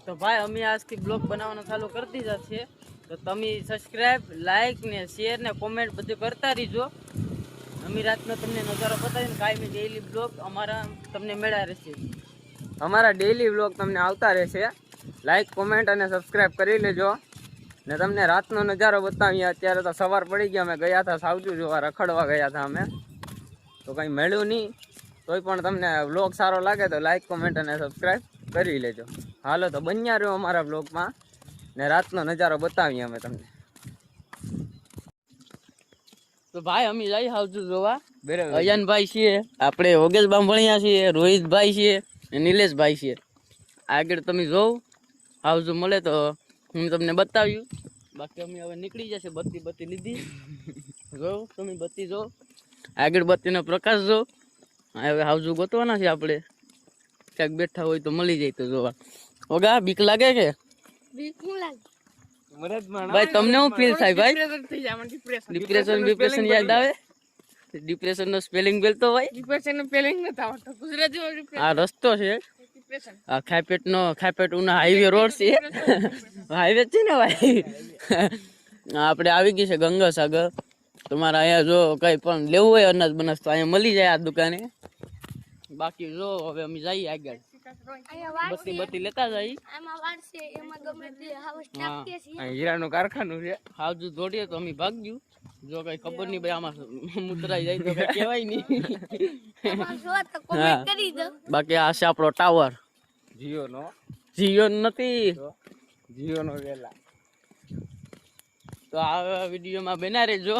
તો ભાઈ અમે આજથી બ્લોગ બનાવવાનું ચાલુ કરી દીધા છે, તો તમે સબસ્ક્રાઇબ, લાઈક ને શેર ને કોમેન્ટ બધું કરતા રહીજો. અમે રાતનો તમને નજારો બતાવીને કાયમી ડેઈલી બ્લોગ અમારા તમને મળ્યા રહેશે. અમારા ડેઈલી બ્લોગ તમને આવતા રહેશે. લાઈક, કોમેન્ટ અને સબસ્ક્રાઇબ કરી લેજો. ને તમને રાતનો નજારો બતાવીએ. અત્યારે તો સવાર પડી ગયા, અમે ગયા હતા સાવજુ જોવા, રખડવા ગયા હતા અમે, તો કંઈ મળ્યું નહીં. તોય પણ તમને બ્લોગ સારો લાગે તો લાઈક, કોમેન્ટ અને સબસ્ક્રાઇબ કરી લેજો. હાલો તો બન્યા રહ્યો અમારા બ્લોગમાં, ને રાતનો નજારો બતાવીએ અમે તમને. તો ભાઈ અમે જઈ સાવજુ જોવા. અયાનભાઈ છીએ, આપણે ઓગેશ બાંભણિયા છીએ, રોહિતભાઈ છીએ, નિલેશભાઈ છીએ. આગળ તમે જોવ હાવજુ મળે તો હું તમને બતાવ્યું. બાકી અમે હવે નીકળી જશે. બત્તી લીધી જો તમે, બત્તી જો આગળ, બત્તીનો પ્રકાશ જો. હવે હાવજુ ગોતવાના છે આપણે. ક્યાંક બેઠા હોય તો મળી જાય તો જોવા. ઓગા બીક લાગે કે? ભાઈ તમને શું ફીલ થાય ભાઈ? ડિપ્રેશન યાદ આવે? ડિપ્રેશન નો સ્પેલિંગ બોલતો ભાઈ? ડિપ્રેશન નો સ્પેલિંગ નથી આવતો ગુજરાતીમાં. આ રસ્તો છે, આ ખાપેટ ઉના હાઈવે રોડ છે. હાઈવે છે ને ભાઈ. આપણે આવી ગઈ છે ગંગાસાગર. તમારે અહીંયા જો કઈ પણ લેવું હોય અનાજ બનાસ તો અહીંયા મળી જાય આ દુકાને. બાકી જો હવે અમે જઈએ આગળ. બત્તી લેતા જાય. હીરાનું કારખાનું છે. હાવજુ દોડીએ તો અમે ભાગ્યું. જો કઈ ખબર નહીં ભાઈ, આમાં મુતરાઈ જાય તો કઈ કહેવાય નહીં. બાકી આ છે આપણો ટાવર. જીઓ નથી, જીઓ નો વેલા. તો આ વિડીયોમાં બના રહેજો.